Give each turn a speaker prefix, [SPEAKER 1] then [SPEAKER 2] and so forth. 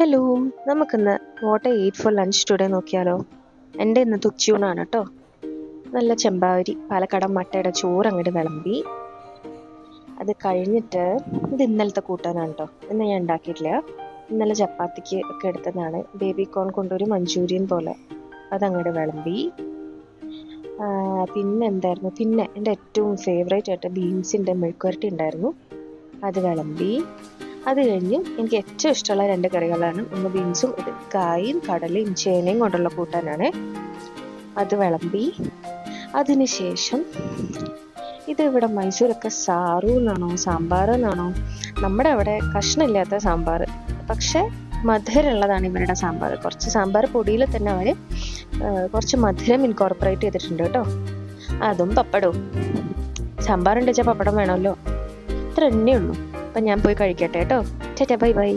[SPEAKER 1] Hello, നമുക്കിന്ന് what I eat for lunch today നോക്കിയാലോ. എൻ്റെ ഇന്നത്തെ ഉച്ചയൂണാണ് കേട്ടോ. നല്ല ചെമ്പാവരി പാലക്കാടൻ മട്ടയുടെ ചോറ് അങ്ങോട്ട് വിളമ്പി. അത് കഴിഞ്ഞിട്ട് ഇത് ഇന്നലത്തെ കൂട്ടാനാണ് കേട്ടോ. ഇന്ന് ഞാൻ ഉണ്ടാക്കിയിട്ടില്ല. ഇന്നലെ ചപ്പാത്തിക്ക് ഒക്കെ എടുത്തതാണ്. ബേബി കോൺ കൊണ്ടൊരു മഞ്ചൂരിയൻ പോലെ അതങ്ങോട്ട് വിളമ്പി. പിന്നെ എന്തായിരുന്നു, പിന്നെ എൻ്റെ ഏറ്റവും ഫേവറേറ്റ് ആയിട്ട് ബീൻസിൻ്റെ മെഴുക്കുവരട്ടി ഉണ്ടായിരുന്നു, അത് വിളമ്പി. അത് കഴിഞ്ഞ് എനിക്ക് ഏറ്റവും ഇഷ്ടമുള്ള 2 കറികളാണ്. ഒന്ന് ബീൻസും ഇത് കായും കടലയും ചേനയും കൊണ്ടുള്ള കൂട്ടാനാണ്, അത് വിളമ്പി. അതിനുശേഷം ഇത് ഇവിടെ മൈസൂരൊക്കെ സാറു എന്നാണോ സാമ്പാർ എന്നാണോ, നമ്മുടെ അവിടെ കഷ്ണമില്ലാത്ത സാമ്പാർ, പക്ഷെ മധുരമുള്ളതാണ് ഇവരുടെ സാമ്പാർ. കുറച്ച് സാമ്പാർ പൊടിയിൽ തന്നെ അവർ കുറച്ച് മധുരം ഇൻകോർപ്പറേറ്റ് ചെയ്തിട്ടുണ്ട് കേട്ടോ. അതും പപ്പടവും. സാമ്പാറുണ്ട് വെച്ചാൽ പപ്പടം വേണമല്ലോ. ഇത്ര എണ്ണേ ഉള്ളൂ. അപ്പം ഞാൻ പോയി കഴിക്കട്ടെ കേട്ടോ. ചേട്ടാ, ബൈ ബൈ.